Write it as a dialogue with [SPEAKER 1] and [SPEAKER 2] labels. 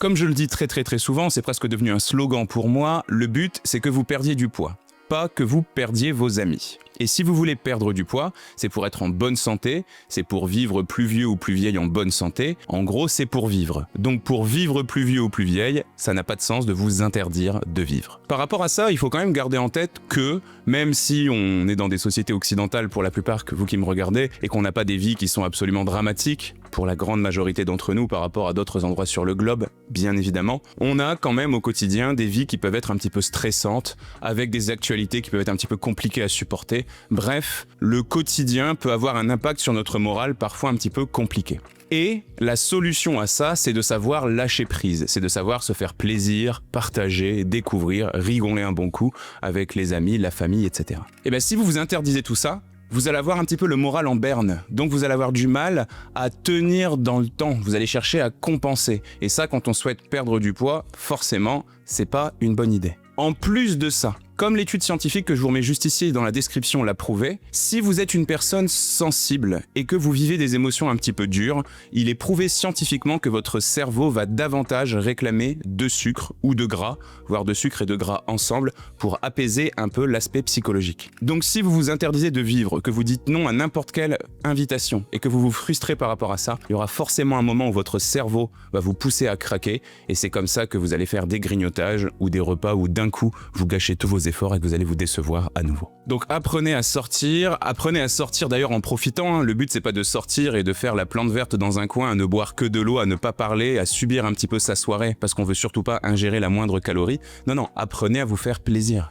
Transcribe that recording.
[SPEAKER 1] Comme je le dis très souvent, c'est presque devenu un slogan pour moi, le but c'est que vous perdiez du poids, pas que vous perdiez vos amis. Et si vous voulez perdre du poids, c'est pour être en bonne santé, c'est pour vivre plus vieux ou plus vieille en bonne santé. En gros, c'est pour vivre. Donc pour vivre plus vieux ou plus vieille, ça n'a pas de sens de vous interdire de vivre. Par rapport à ça, il faut quand même garder en tête que, même si on est dans des sociétés occidentales pour la plupart, que vous qui me regardez, et qu'on n'a pas des vies qui sont absolument dramatiques, pour la grande majorité d'entre nous par rapport à d'autres endroits sur le globe, bien évidemment, on a quand même au quotidien des vies qui peuvent être un petit peu stressantes, avec des actualités qui peuvent être un petit peu compliquées à supporter. Bref, le quotidien peut avoir un impact sur notre morale parfois un petit peu compliqué. Et la solution à ça, c'est de savoir lâcher prise, c'est de savoir se faire plaisir, partager, découvrir, rigoler un bon coup avec les amis, la famille, etc. Et bien si vous vous interdisez tout ça, vous allez avoir un petit peu le moral en berne, donc vous allez avoir du mal à tenir dans le temps, vous allez chercher à compenser. Et ça, quand on souhaite perdre du poids, forcément, c'est pas une bonne idée. En plus de ça, comme l'étude scientifique que je vous remets juste ici dans la description l'a prouvé, si vous êtes une personne sensible et que vous vivez des émotions un petit peu dures, il est prouvé scientifiquement que votre cerveau va davantage réclamer de sucre ou de gras, voire de sucre et de gras ensemble, pour apaiser un peu l'aspect psychologique. Donc si vous vous interdisez de vivre, que vous dites non à n'importe quelle invitation et que vous vous frustrez par rapport à ça, il y aura forcément un moment où votre cerveau va vous pousser à craquer et c'est comme ça que vous allez faire des grignotages ou des repas où d'un coup vous gâchez tous vos efforts et que vous allez vous décevoir à nouveau. Donc apprenez à sortir d'ailleurs en profitant, hein. Le but c'est pas de sortir et de faire la plante verte dans un coin, à ne boire que de l'eau, à ne pas parler, à subir un petit peu sa soirée parce qu'on veut surtout pas ingérer la moindre calorie. Non, apprenez à vous faire plaisir.